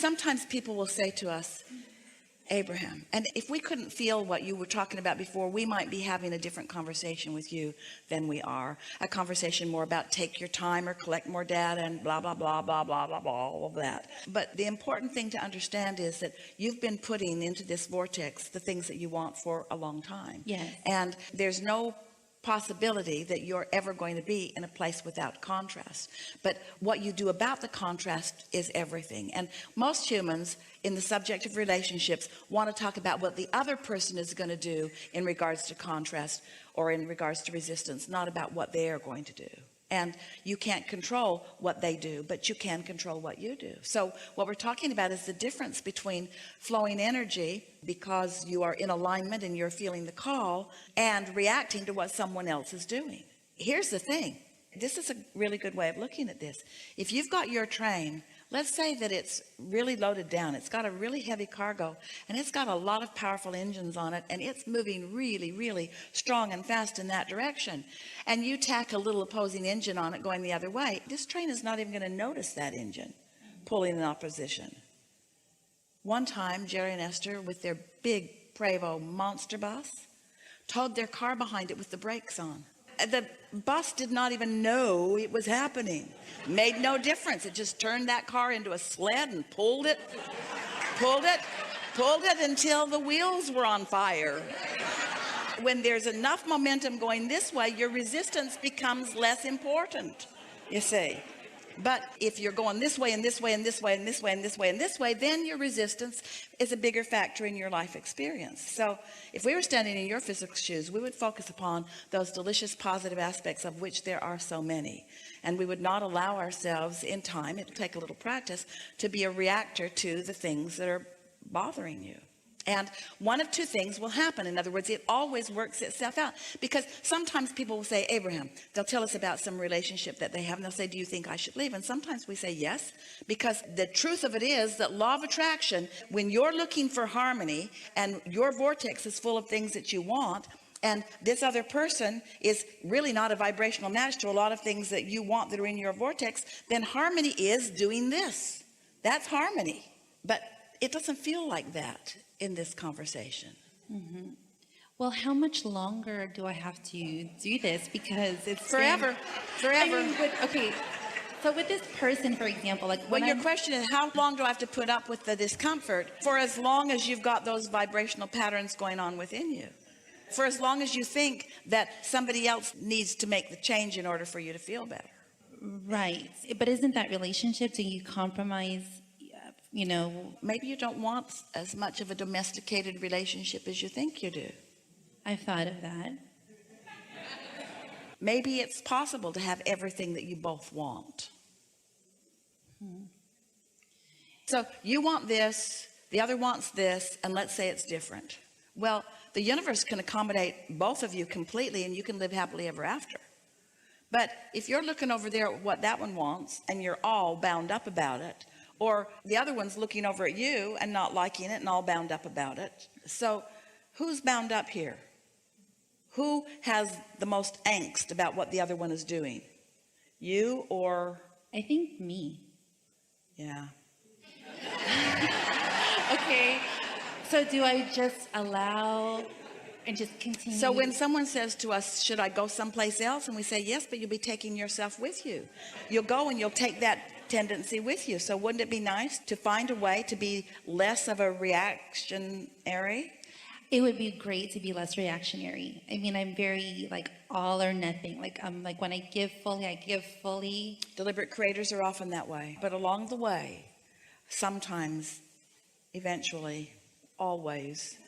sometimes people will say to us, Abraham, and if we couldn't feel what you were talking about before, we might be having a different conversation with you than we are. A conversation more about take your time or collect more data and blah, blah, blah, blah, blah, blah, blah, all of that. But the important thing to understand is that you've been putting into this vortex the things that you want for a long time. Yes. And there's no possibility that you're ever going to be in a place without contrast. But what you do about the contrast is everything. And most humans in the subject of relationships want to talk about what the other person is going to do in regards to contrast or in regards to resistance, not about what they are going to do. And you can't control what they do, but you can control what you do. So what we're talking about is the difference between flowing energy because you are in alignment and you're feeling the call, and reacting to what someone else is doing. Here's the thing. This is a really good way of looking at this. If you've got your train, let's say that it's really loaded down, it's got a really heavy cargo, and it's got a lot of powerful engines on it, and it's moving really, really strong and fast in that direction, and you tack a little opposing engine on it going the other way. This train is not even going to notice that engine pulling in opposition. One time, Jerry and Esther, with their big Prevost monster bus, towed their car behind it with the brakes on. The bus did not even know it was happening. Made no difference. It just turned that car into a sled and pulled it until the wheels were on fire. When there's enough momentum going this way, your resistance becomes less important, you see. But if you're going this way and this way and this way and this way and this way and this way, then your resistance is a bigger factor in your life experience. So if we were standing in your physical shoes, we would focus upon those delicious positive aspects, of which there are so many. And we would not allow ourselves in time, it'll take a little practice, to be a reactor to the things that are bothering you. And one of two things will happen. In other words, it always works itself out. Because sometimes people will say, Abraham, they'll tell us about some relationship that they have, and they'll say, do you think I should leave? And sometimes we say yes, because the truth of it is that law of attraction, when you're looking for harmony and your vortex is full of things that you want, and this other person is really not a vibrational match to a lot of things that you want that are in your vortex, then harmony is doing this. That's harmony. But it doesn't feel like that in this conversation. Mm-hmm. Well, how much longer do I have to do this? Because it's forever. I mean, okay. So with this person, for example, like when your question is, how long do I have to put up with the discomfort? For as long as you've got those vibrational patterns going on within you. For as long as you think that somebody else needs to make the change in order for you to feel better. Right. But isn't that relationship? Do you compromise? You know, maybe you don't want as much of a domesticated relationship as you think you do. I've thought of that. Maybe it's possible to have everything that you both want. So you want this, the other wants this, and let's say it's different. Well, the universe can accommodate both of you completely, and you can live happily ever after. But if you're looking over there at what that one wants and you're all bound up about it, or the other one's looking over at you and not liking it and all bound up about it. So who's bound up here? Who has the most angst about what the other one is doing? You or? I think me. Yeah. Okay. So do I just allow and just continue? So when someone says to us, should I go someplace else? And we say, yes, but you'll be taking yourself with you. You'll go and you'll take that tendency with you. So wouldn't it be nice to find a way to be less of a reactionary? It would be great to be less reactionary. I mean, I'm very like all or nothing. Like I'm like, when I give fully, I give fully. Deliberate creators are often that way. But along the way, sometimes, eventually, always,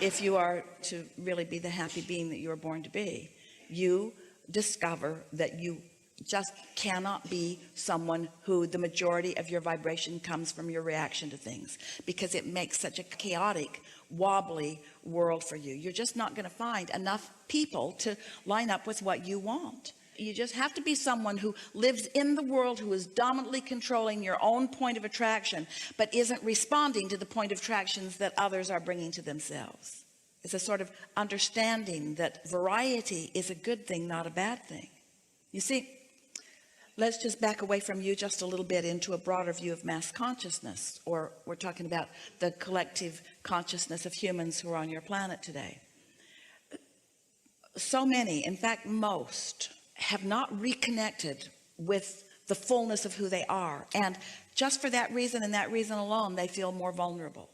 if you are to really be the happy being that you were born to be, you discover that you just cannot be someone who the majority of your vibration comes from your reaction to things, because it makes such a chaotic, wobbly world for you. You're just not going to find enough people to line up with what you want. You just have to be someone who lives in the world, who is dominantly controlling your own point of attraction, but isn't responding to the point of attractions that others are bringing to themselves. It's a sort of understanding that variety is a good thing, not a bad thing. You see, Let's just back away from you just a little bit into a broader view of mass consciousness, or we're talking about the collective consciousness of humans who are on your planet today. So many, in fact, most, have not reconnected with the fullness of who they are. And just for that reason and that reason alone, they feel more vulnerable.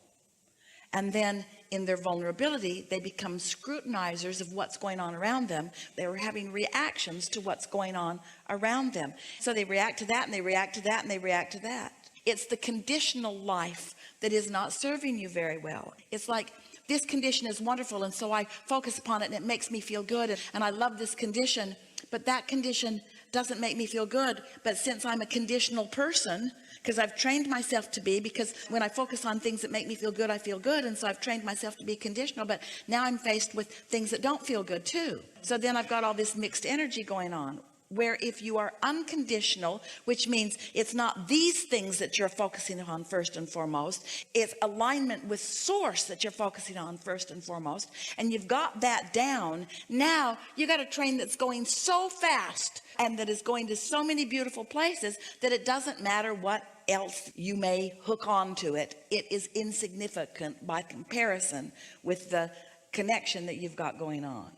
And then in their vulnerability, they become scrutinizers of what's going on around them. They were having reactions to what's going on around them. So they react to that, and they react to that, and they react to that. It's the conditional life that is not serving you very well. It's like, this condition is wonderful, and so I focus upon it, and it makes me feel good, and I love this condition, but that condition doesn't make me feel good. But since I'm a conditional person, because I've trained myself to be, because when I focus on things that make me feel good, I feel good, and so I've trained myself to be conditional, but now I'm faced with things that don't feel good too. So then I've got all this mixed energy going on, where if you are unconditional, which means it's not these things that you're focusing on first and foremost, it's alignment with source that you're focusing on first and foremost, and you've got that down, now you got a train that's going so fast and that is going to so many beautiful places that it doesn't matter what else you may hook on to it. It is insignificant by comparison with the connection that you've got going on.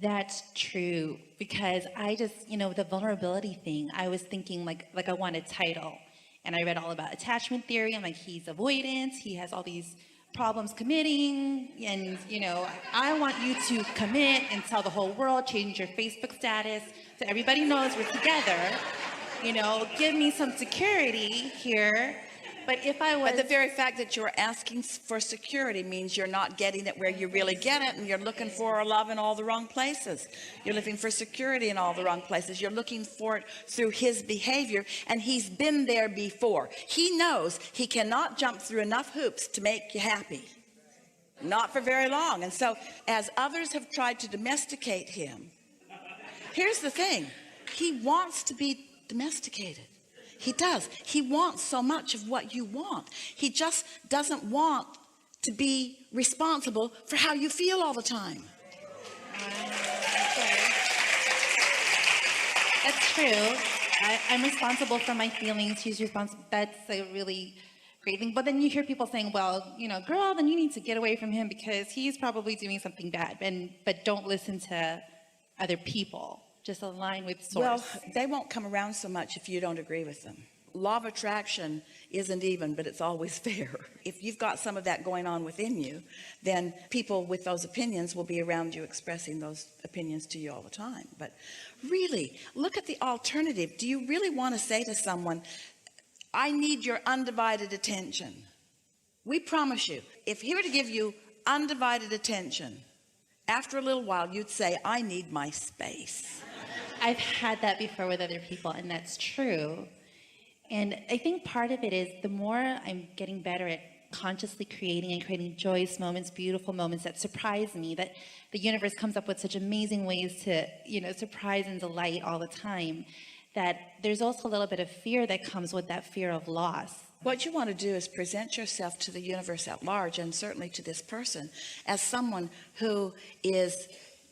That's true, because I just, the vulnerability thing, I was thinking like I want a title, and I read all about attachment theory. I'm like, he's avoidant, he has all these problems committing, and I want you to commit and tell the whole world, change your Facebook status so everybody knows we're together, give me some security here. But if I was... But the very fact that you're asking for security means you're not getting it where you really get it, and you're looking for love in all the wrong places. You're looking for security in all the wrong places. You're looking for it through his behavior, and he's been there before. He knows he cannot jump through enough hoops to make you happy. Not for very long. And so as others have tried to domesticate him, here's the thing. He wants to be domesticated. He does. He wants so much of what you want. He just doesn't want to be responsible for how you feel all the time. That's true. I'm responsible for my feelings. He's responsible. That's a really great thing. But then you hear people saying, well, girl, then you need to get away from him because he's probably doing something bad. But don't listen to other people. Just align with source. Well, they won't come around so much if you don't agree with them. Law of attraction isn't even, but it's always fair. If you've got some of that going on within you, then people with those opinions will be around you expressing those opinions to you all the time. But really, look at the alternative. Do you really want to say to someone, I need your undivided attention? We promise you, if he were to give you undivided attention, after a little while, you'd say, I need my space. I've had that before with other people, and that's true. And I think part of it is the more I'm getting better at consciously creating and creating joyous moments, beautiful moments that surprise me, that the universe comes up with such amazing ways to, surprise and delight all the time, that there's also a little bit of fear that comes with that fear of loss. What you want to do is present yourself to the universe at large, and certainly to this person, as someone who is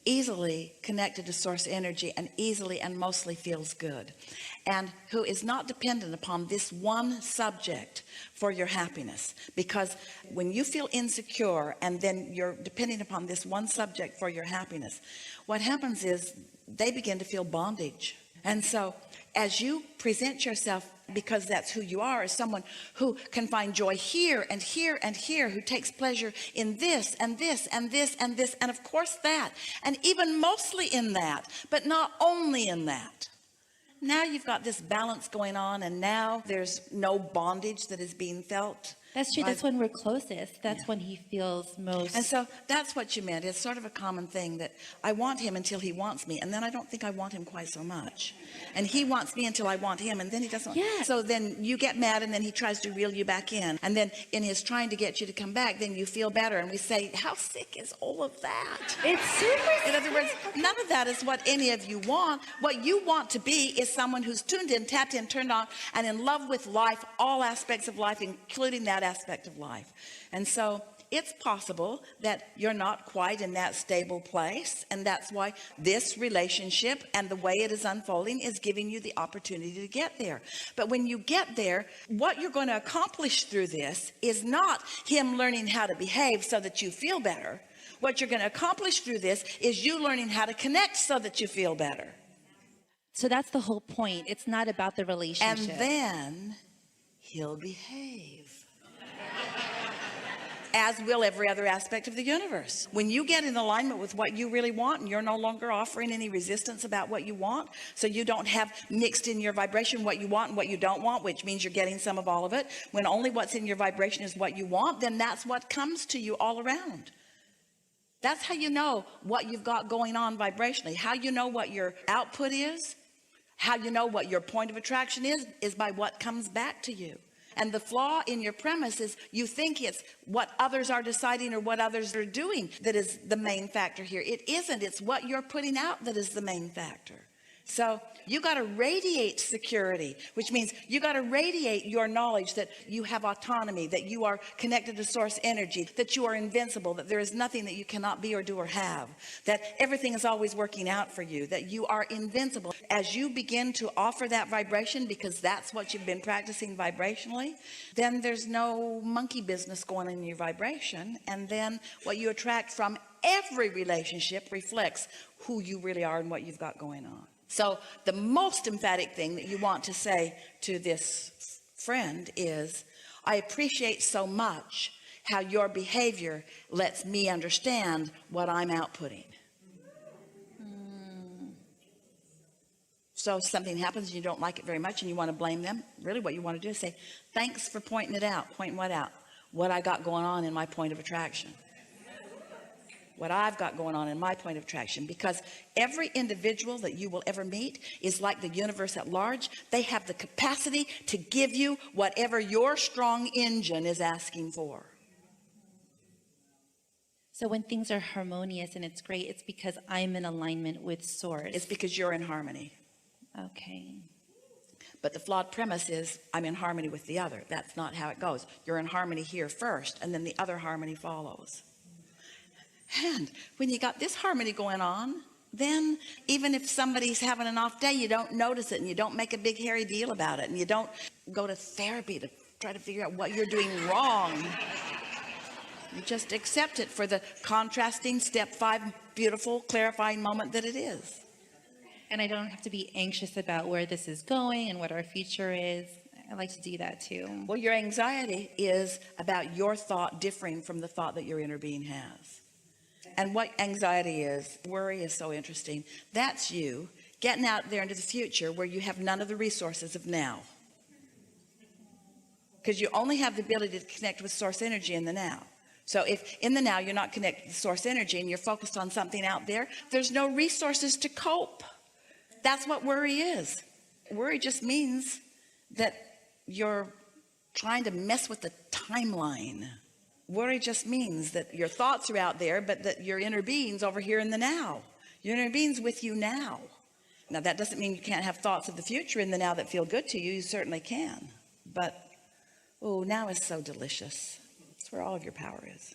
easily connected to source energy and easily and mostly feels good, and who is not dependent upon this one subject for your happiness. Because when you feel insecure and then you're depending upon this one subject for your happiness, what happens is they begin to feel bondage. And so as you present yourself, because that's who you are, as someone who can find joy here and here and here, who takes pleasure in this and this and this and this, and of course that, and even mostly in that, but not only in that. Now you've got this balance going on, and now there's no bondage that is being felt. That's true. That's when we're closest. That's when he feels most. And so that's what you meant. It's sort of a common thing that I want him until he wants me, and then I don't think I want him quite so much. And he wants me until I want him, and then he doesn't. Yeah. So then you get mad, and then he tries to reel you back in. And then in his trying to get you to come back, then you feel better. And we say, how sick is all of that? It's super. In other words, none of that is what any of you want. What you want to be is someone who's tuned in, tapped in, turned on, and in love with life, all aspects of life, including that aspect of life. And so it's possible that you're not quite in that stable place. And that's why this relationship and the way it is unfolding is giving you the opportunity to get there. But when you get there, what you're going to accomplish through this is not him learning how to behave so that you feel better. What you're going to accomplish through this is you learning how to connect so that you feel better. So that's the whole point. It's not about the And relationship. then he'll behave. As will every other aspect of the universe. When you get in alignment with what you really want and you're no longer offering any resistance about what you want, so you don't have mixed in your vibration what you want and what you don't want, which means you're getting some of all of it. When only what's in your vibration is what you want, then that's what comes to you all around. That's how you know what you've got going on vibrationally. How you know what your output is, how you know what your point of attraction is by what comes back to you. And the flaw in your premise is you think it's what others are deciding or what others are doing that is the main factor here. It isn't. It's what you're putting out that is the main factor. So you got to radiate security, which means you got to radiate your knowledge that you have autonomy, that you are connected to source energy, that you are invincible, that there is nothing that you cannot be or do or have, that everything is always working out for you, that you are invincible. As you begin to offer that vibration, because that's what you've been practicing vibrationally, then there's no monkey business going on in your vibration. And then what you attract from every relationship reflects who you really are and what you've got going on. So the most emphatic thing that you want to say to this friend is, I appreciate so much how your behavior lets me understand what I'm outputting. So if something happens and you don't like it very much and you want to blame them, really what you want to do is say, thanks for pointing it out. Pointing what out? What I got going on in my point of attraction. What I've got going on in my point of attraction, because every individual that you will ever meet is like the universe at large. They have the capacity to give you whatever your strong engine is asking for. So when things are harmonious and it's great, it's because I'm in alignment with source. It's because you're in harmony. Okay. But the flawed premise is I'm in harmony with the other. That's not how it goes. You're in harmony here first, and then the other harmony follows. And when you got this harmony going on, then even if somebody's having an off day, you don't notice it and you don't make a big hairy deal about it and you don't go to therapy to try to figure out what you're doing wrong. You just accept it for the contrasting step 5 beautiful clarifying moment that it is. And I don't have to be anxious about where this is going and what our future is. I like to do that too. Well, your anxiety is about your thought differing from the thought that your inner being has. And what anxiety is, worry is so interesting. That's you getting out there into the future where you have none of the resources of now. Because you only have the ability to connect with source energy in the now. So if in the now you're not connected to source energy and you're focused on something out there, there's no resources to cope. That's what worry is. Worry just means that you're trying to mess with the timeline. Worry just means that your thoughts are out there, but that your inner being's over here in the now. Your inner being's with you now. Now, that doesn't mean you can't have thoughts of the future in the now that feel good to you. You certainly can. But, oh, now is so delicious. It's where all of your power is.